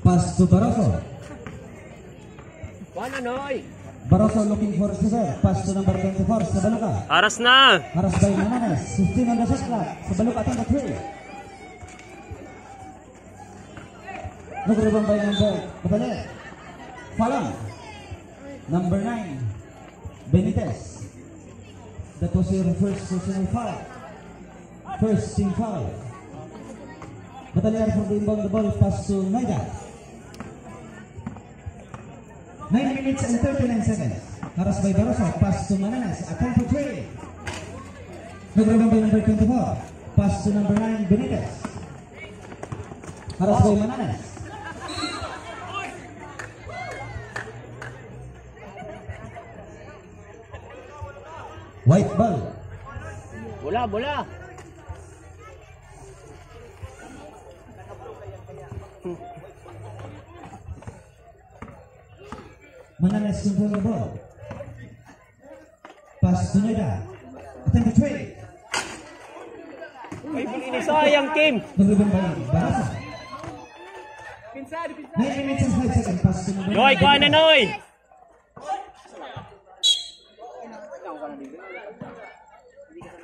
Pass to Barroso. Kuha na, Noy. Barroso looking for receiver. Pass to number 24, Sabaluka. Aras na! Haras by Mananes. 15 on the shot clock. Sabaluka at number 3. Nagribang by number Batalya. Falang. Number 9, Benitez. That was your first personal foul. First team foul. Batalya for the inbound the ball. Pass to Naida. 9 minutes and 39 seconds. Haras by Barroso. Pass to Mananas. A time for 3. Nagribang by number 24. Pass to number 9, Benitez. Haras by Mananas. White ball. Bola, bola. Mananas control the ball. Pass to Noida. Attempt to trade. Ay, pili sayang, Kim! Nagribang by Barroso. 9 minutes and 5 seconds. Pass to number Noy, kuha na, Noy!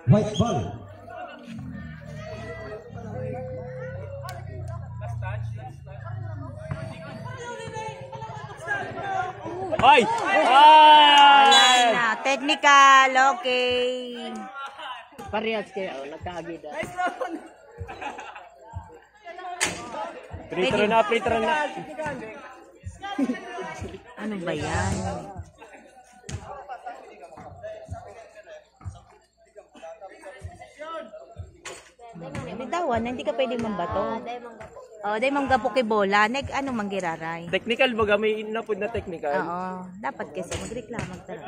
White ball. Ay! Wala Ay! na. Technical, okay. Parehas kayo, nagkaagid. Pritro na, pritro na. Ano ba yan? Bitawan, hindi ka pwede mambato. Oh, dahil manggapo kay bola. Ano manggiraray? Technical ba may inapod na technical? Oo, dapat kasi magreklamo tara.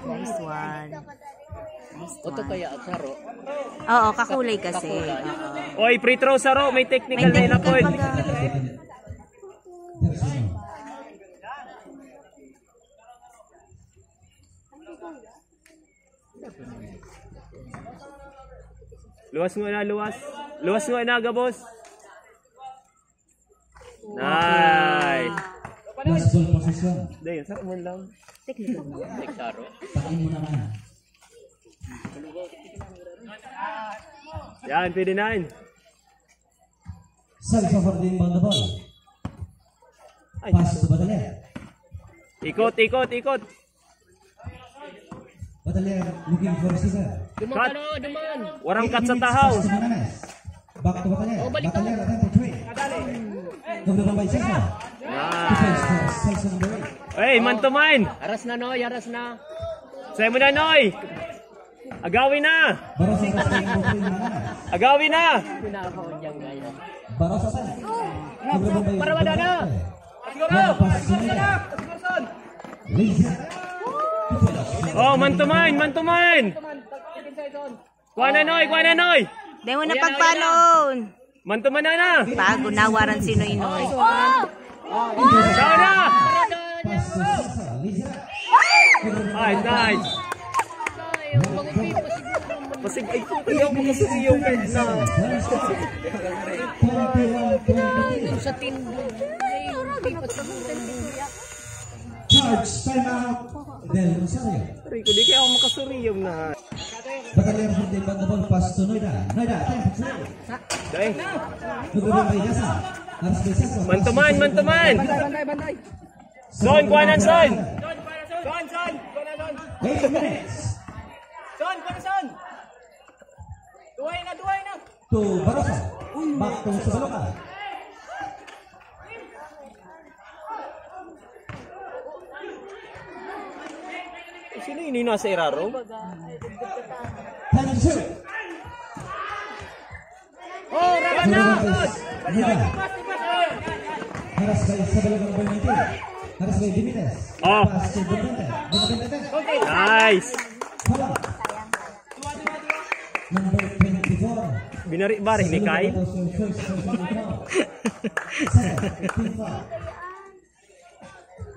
Nice one. Nice Oto one. kaya saro. Oo, kakulay kasi. Oo. Oy, free throw saro, may technical May na inapod. technical baga. Luwas nga na, luwas. Luwas nga na, gabos. Nice. Last ball position. Dayon, saro mo lang. Technical. Saro. Pakin mo naman. Yan, pwede na yun. Salva for the inbound the ball. Ay, Pass to Batalya. ikot, ikot, ikot. Batalya looking for receiver. Duman Cut. ka no, duman. Warang 8 cut sa minutes, tahaw. pass to Mananas. Back to Batalya. Batalya attempt to trade. Nagribang by Celso. Defense for Celso number 8. Hey, man to man. Aras na, Noy, aras na. Sa'yo mo na, Noy. Agawin na. Barroso pass to number 3, Mananas. Agawin na. Pinakaon dyan, gaya. Barroso sa. Nagribang by Para wala na. Long pass to Nida. Lisa. Oh, man to man, man to man. Kuha na, Noy, kuha na, Noy. Dahil mo na pagpanon. Man to man na. Bago nawaran si Noy Noy. Saan na? Pass to Celso. Lisa. Ay, nice. Pasig, ay, ayaw mo kasi siyo ka na. 21-23. Sa tindog. Charge timeout Del Rosario. Rico, di kaya ako makasuriyom na. Batalya for the inbound the ball. Pass to Noida. Noida attempt to trade. Dahil, Nagribang by Gasa. Haras by Celso. man to man, man to man. Bantay, bantay. Son, kuha na, Son. 8 minutes. Son, kuha son. Duhay na. To Barroso. Back to Sabaluka. Sino yun nasa Iraro? Time to shoot. Oh, raban na. Nida. Haras by Sabaluka number 19. Haras by Benitez. Oh. Pass to Benitez. Nice. Falang. Number 24. Binari-bari ni Kai.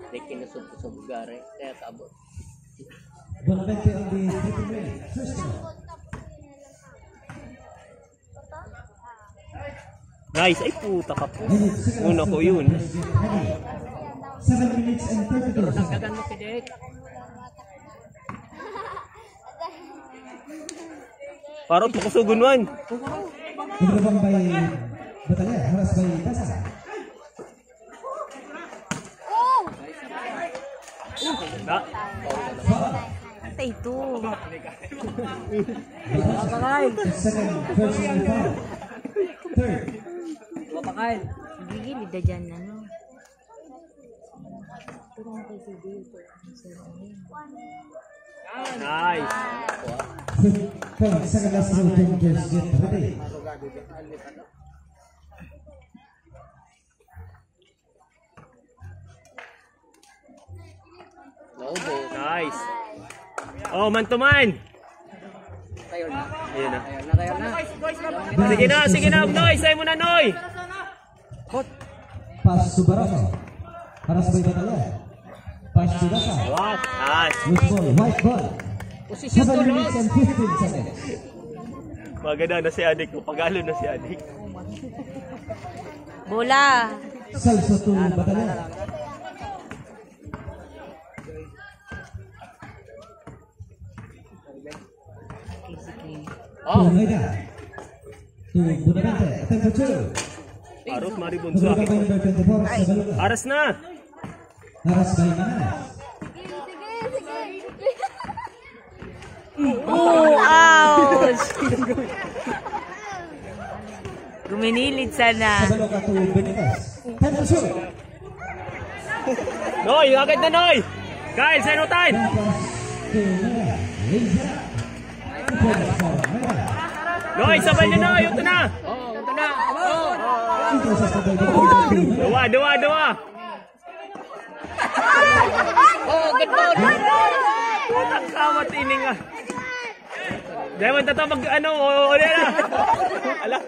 Hindi kinusog-kusog gari. Kaya kabot. Bonavente on the triple win. First round. Nice. Ay, puta ka po. Minutes, second Una last ko two yun. players get ready. 7 minutes and 32 seconds. Dagan mo si Dek. Parang tukusugun man. Inrabang by Batalya, haras by Dasa. Na. Ate ito. Second, personal foul. Third, Gigilid na dyan, ano. Nice. fifth, second last two players get ready. Naubo. Nice. Oh, man to man. Tayo na. Ayun na. Tayo na. Sige na, Noy. Sa'yo mo na, Noy. Pass to Barato. Haras by Batalya. Pass to Dasa. What? Nice. Loose ball, white ball. Posisyon 7 to, minutes Ross. and 15 seconds. Maganda na si Adik. Pagalo na si Adik. Bola. Salso to Batalya. Oh. To Maida. To Bunabente. Attempt for two. Arot, maribon sa Mabulukan akin. by number 24 sa Baluka. Aras na. Haras by Manalas. Oh, ouch! Guminilid sana. Sa Baluka to Benitez. Time to shoot. Noy, agad na, Noy. Kyle, sa'yo time. Pass to Maida. Laser. Point for Maida. Noy, sabay na, Noy. Ito na. Oh, ito na. Oh. Intercept by Baluka. Dua. Oh, good ball. Putang kamat ini nga. Diamond na to mag ano, ulit na. Ala.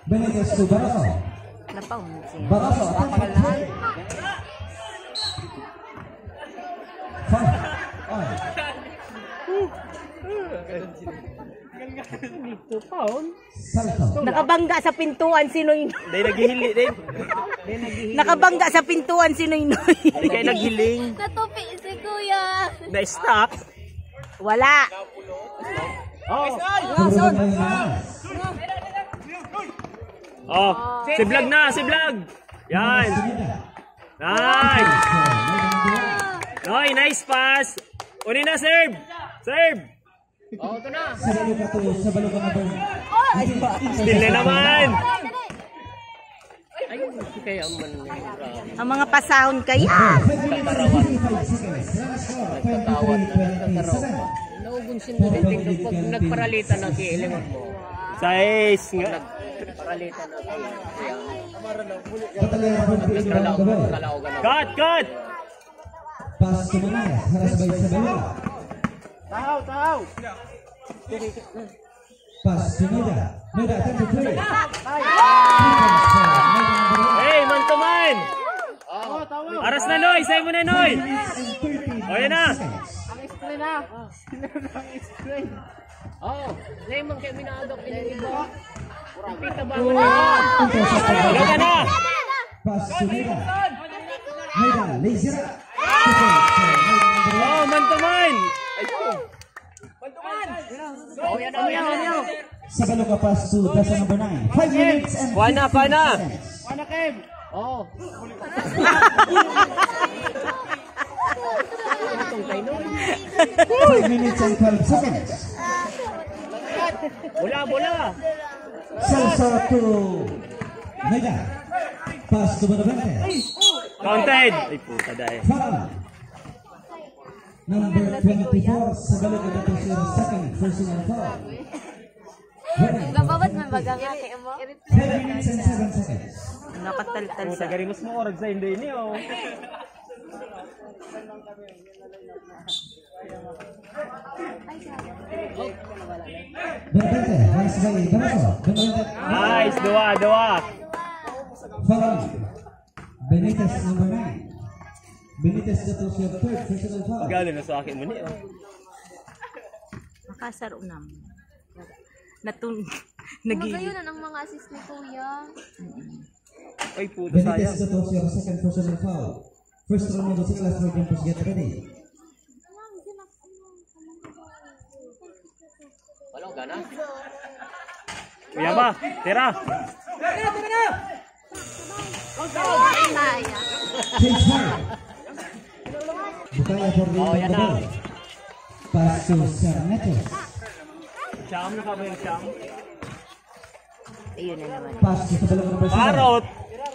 Benitez to Barato. Napaun siya. Barato. Attempt for three. Foul. On. Dito pound. Salto. Nakabangga sa pintuan si Noy. Dahil naghihili din. Nakabangga sa pintuan si Noy Noy. Hindi kayo naghiling. Natupi si Kuya. Na-stop. Wala. Mabulukan by Manalas. Oh, si Vlog na, si Vlog. Yan. Nice. Noy, nice pass. Uni na, serve. Serve. Oh, ito na. Sa Baluka to sa Baluka number. Still na naman. Ayun, kaya man. Ang mga pasahon kaya. 5 minutes and 55 seconds. Run score 23-27. Naugunsin mo din tingnan pag nagparalitan na kiilingan mo. Size nga. Paralitan na kaya. Batalya number 3 Kalao, the ball. kalao ka na. Cut. Pass to Manalas. Haras by sa Baluka. Pass to Maida. Maida attempt to three. Hey, man to man. Aras na, Noy. Sa'yo mo na, Noy. O, yan na. Oh, ngayon man kayo minaadok iba. Pita ba? Wala ka na. Pass to Maida. Maida, laser. Oh, man to man. Oh, yan na, yan na. Sa Baluka pass to Dasa number 9. 5 minutes and Kuha na. 55 Oh. Itong kay Noy. 5 minutes and 12 seconds. Bola. Salsa to Maida. Pass to Bonavente. Counted. Ay, puta dahil. Foul. Number 24 sa Baluka na to siya second personal foul. Gabawat man bagang ate mo. 10 minutes and 7 seconds. Nakataltal Puta, sa. garimos mo orag sa hindi niyo. Bonavente, nice by Barato. Bonavente. Nice. Dua. Foul. Benitez number 9. Benitez na to siya third personal foul. Pagano na sa akin mo niyo. Makasaro naman. Nagigil. Magayon na ng mga assist ni Kuya. Ay, puto Benitez, sayang. that was your second personal foul. First round of the class for Campus, get ready. Walang gana. Kuya ba? Tira. Kaya. Change fire. Bukaya for the Oh, yan na. Pass to Sarnetes. Cham, nakaba yung cham. Ayun na naman. Pass to Sabalog number 7. Parot.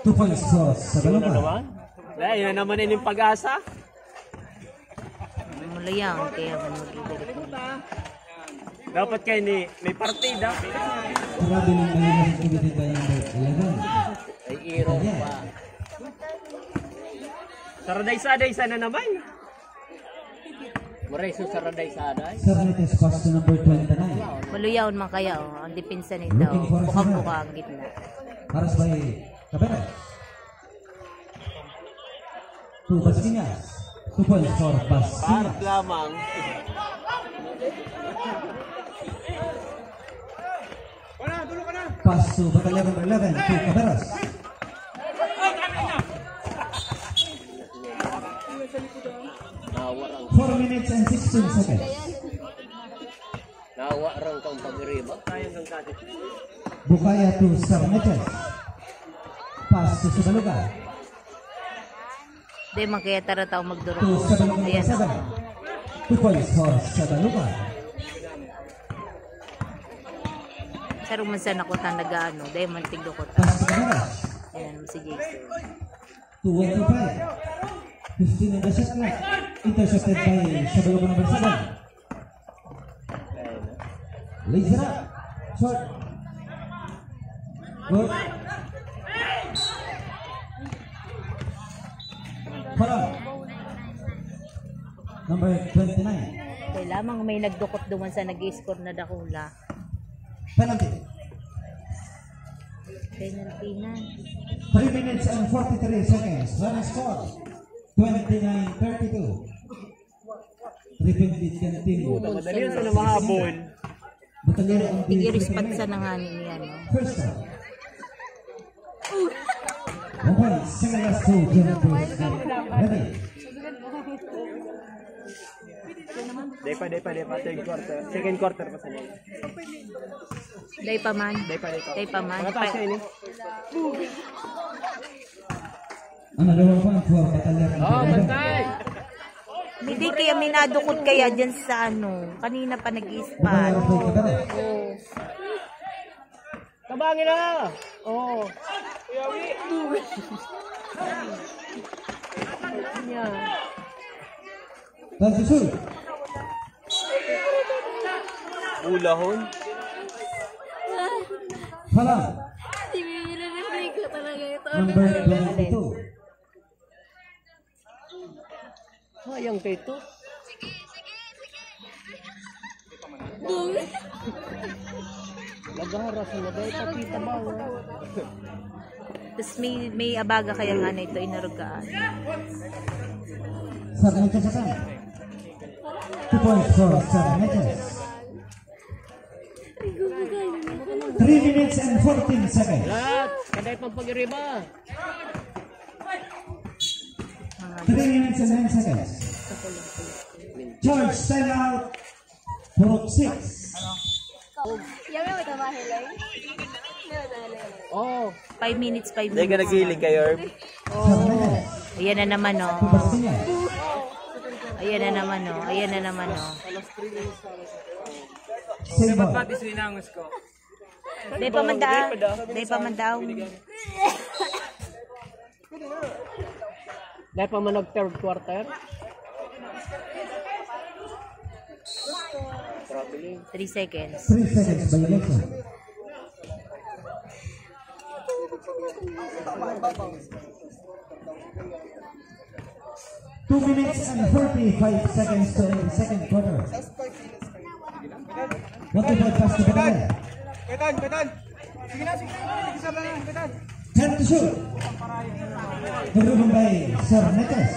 2 points for Yun na Sabalog. naman. Dahil, yun na naman yung pag-asa. Mula yan, kaya man mag-idirit mo. Dapat kayo ni may partida. Grabe ng malinis activity by number 11. Ay, iro pa. Saraday-saday sana naman. Mareso sa raday sa aday. Sarnetes pass to number 29. Maluyaon man kaya, oh. Ang depensa nito, Looking for a bukang-buka ang gitna. Paras by Caberes. 2 Bastinas. 2 points for Bastinas. Parot lamang. Pass to Batalya number 11 to Caberes. Nawa rang, 4 minutes and 16 seconds. nawa rang kang pag-iriba. Bukaya to Sarnetes. Pass to Sabaluga. Di man kaya tara tao magdurog. To Sabaluga number Ayan, 7. 2 points for Sabaluga. sa rumansan ako nag-ano, dahil man tigdo ko ta. Pass to Caberes. Ayan naman si Jason. 2-1-2-5. 15 on the shot clock. Intercepted by Sabaluga number 7. Lays it up. Short. Good. Parang. Number 29. Kaya lamang may nagdukot duman sa nag-score na dakula. Penalty. Penalty na. 3 minutes and 43 seconds. Running score. 29-32. Repeat continue. Madali yun sa mahabol. Batalya ang Tigirispat sa nanganin niya, no? First time. 1 point. Second last two. Ready. Depa. Third quarter. Second quarter pa sa nila. Day pa man. Depa. Day pa man. Mga taas kayo ni. Another 1 point for Batalya. Oh, bantay! Hindi kaya minadukot kaya dyan sa ano. Kanina pa nag-ispat. Batalya play Caberes. Oo. Tabangin na! Oo. Time to shoot. Ulahon. Falang. Siniririnig ko talaga ito. Number 22. Sayang kayo ito. Nagahara sa lagay, tapita ba? Tapos may abaga kaya nga na ito inarugaan. Sarnetes sa kan. 2 points for Sarnetes. 3 minutes and 14 seconds. Lahat! Kaday pang pag-iriba. 3 minutes and 9 seconds. George, time out. Purok 6. Yamin mo ito ba, Helay? Oh, 5 minutes, 5 Hindi ka minutes. nagiling kayo, Herb. Sarnetes. Ayan na naman, oh. Bastinas. Ayan na naman, oh. Ayan na naman, oh. Same ball. Day pa man daw. Day pa man daw. dahil pa man nag-third quarter. 3 seconds. 3 seconds violation. Two minutes and 45 seconds to end the second quarter. 1-5 pass to Batalya. Betan. Sige na. Betan. 10 to shoot. Driven by Sarnetes.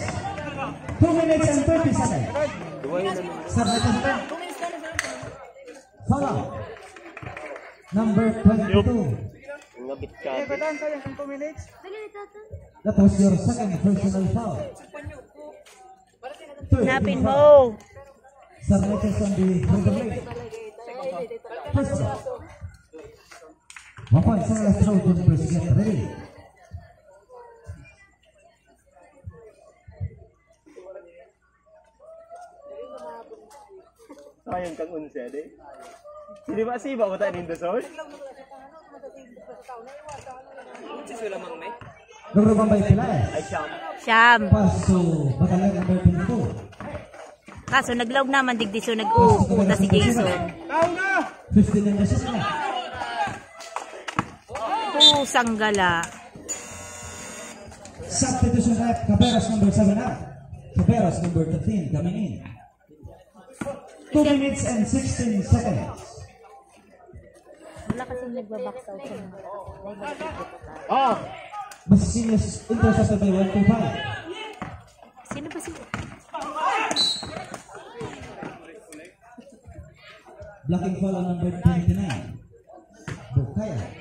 2 minutes and 30 seconds. Sarnetes. Foul. Number 22. Ngabit ka. Okay, Betan, sayang 2 minutes. That was your second personal foul. Hanapin mo. Sarnetes on the break. First shot. 1 point sa last row. Juniors get ready. Sayang kang unsa de. Hindi ba siba mo tayo nindo sol? Number 1 by Pilares. Ay siyam. Siyam. Pass to Batalan number 22. Kaso naglaog naman digdi so nag-uuta si Jason. Tao na! 15 in the system. Pusang gala. Substitution rep, Caberas number 7 up. Caberas number 13 coming in. 2 minutes and 16 seconds. Wala kasi nagbabox out sa mga. Oh, Basilius intercepted by 125. Sino ba si... Blocking foul on number 29. Bukaya.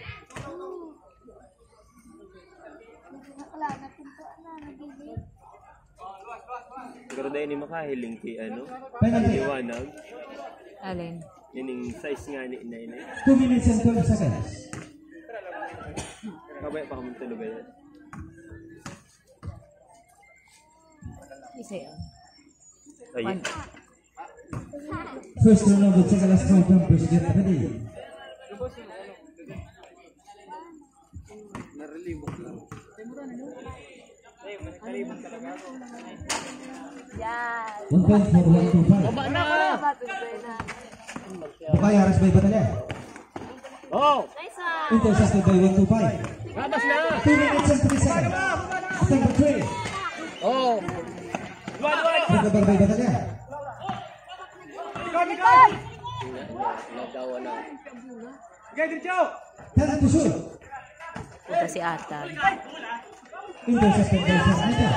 siguro dahil ni makahiling kay ano, Penalty. liwanag. Alin? Ining size nga ni inay na. 2 minutes and 12 seconds. Kabay pa kamong tulog yan. Isa yun. Ayun. First round of the last round jumpers get ready. Yan. 1 point for 125. Baba na! Bukaya harus by Batalya. Oh! Nice one. Intercepted by 125. Labas na! 2 minutes and 3 seconds. Number 3. Oh! Luwan! Recover by Batalya. Ikon! Nagawa na. Okay, diretso! 10 to shoot. Ito si Atan. Intercepted by Sarnita.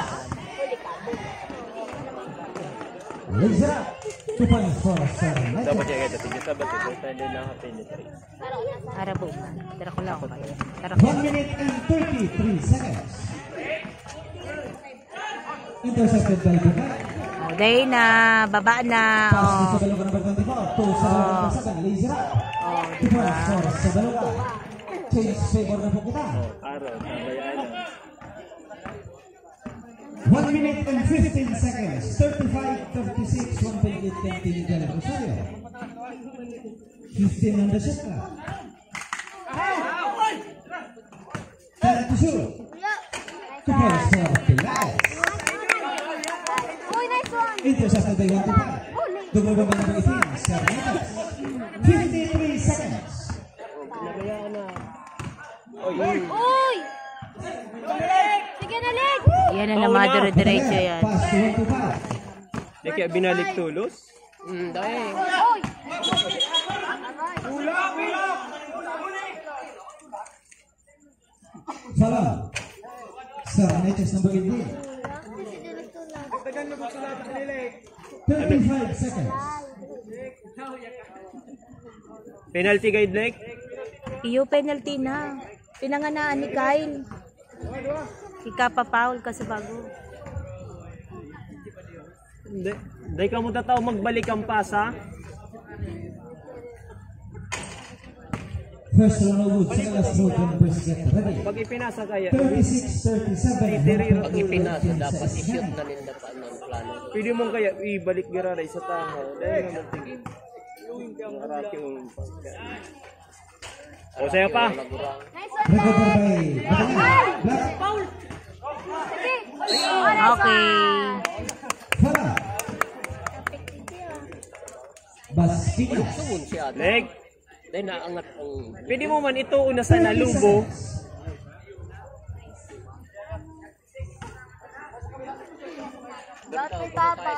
Laser up. 2 points for Sarnita. Dapat siya kahit tingin sa bato. Tayo na penetrate. Arabo. Tara ko lang ako kayo. Tara 1 minute and 33 seconds. Intercepted by Bukaya. Oh, day na. Baba na. Pass to Oh. Sabaluga number 24. To Sabaluga number 7. Laser up. Oh, 2 points for Sabaluga. Change favor na po kita. Araw, tabayaan na. 1 minute and 15 seconds. 35-36. 1.8 continue Del Rosario. 15 on the shot clock. 10 to shoot. 2 points for Pilares. Uy, nice one. Intercepted by 125. Double by number 18. Cernitas. 53 seconds. Uy! Sige na, Leg! yan na naman. Dire-diretso yan. Pass to 125. Di kaya binalik tulos? Dahil. Uy! Salam. Cernitas number 18. Tagan mo gusto lang sa nila 35 seconds. Penalty guide Blake? Iyo penalty na. Pinanganaan ni Kyle. Ikapa-foul ka sa bago. Hindi. Dahil ka mo tataw magbalik ang pasa. First round of woods. Second last round jumpers get ready. Pag ipinasa kaya, 36-37. Pag ipinasa, dapat i-shoot na nila pa ng plano. pwede mong kaya ibalik gararay sa tahaw. Dahil nga magtigil. Ang araki mong o sa'yo pa. Nice one, Recover by Batalya. Black. Sige! Okay. Fala. Baspinas. Sumun si Ate. Leg. Dahil naangat ang... Pwede mo man ito una sa nalubo. Dati tapa.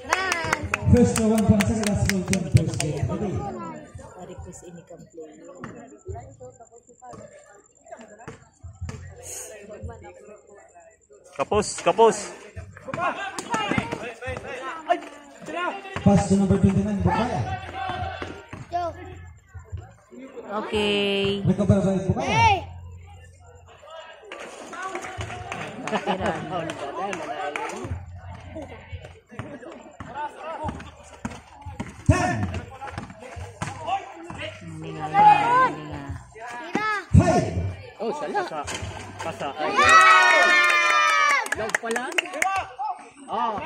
Nan! First round 1 point. Second last round jumpers get ready. Request ini complaint. Kapos, kapos. Pass to number 29, Bukaya. Go. Okay. Recover by Bukaya. Hey! Tiran. Ten, Hininga. Tira. 5. Oh, sala. Pasa. Vlog pala. Oh.